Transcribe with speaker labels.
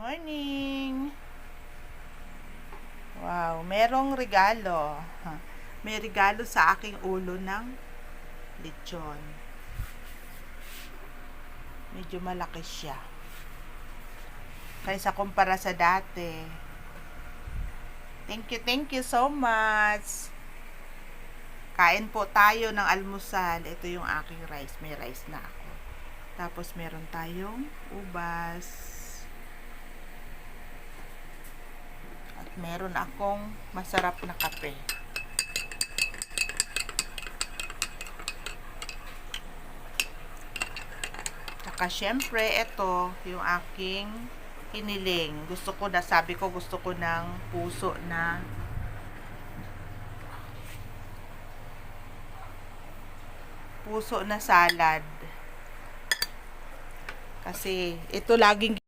Speaker 1: Morning! Wow, merong regalo. May regalo sa aking ulo ng lechon. Medyo malaki siya. Kaysa kumpara sa dati. Thank you so much. Kain po tayo ng almusal. Ito yung aking rice. May rice na ako. Tapos meron tayong ubas. At meron akong masarap na kape. Tsaka syempre ito yung aking hiniling. Gusto ko ng puso na salad. Kasi ito laging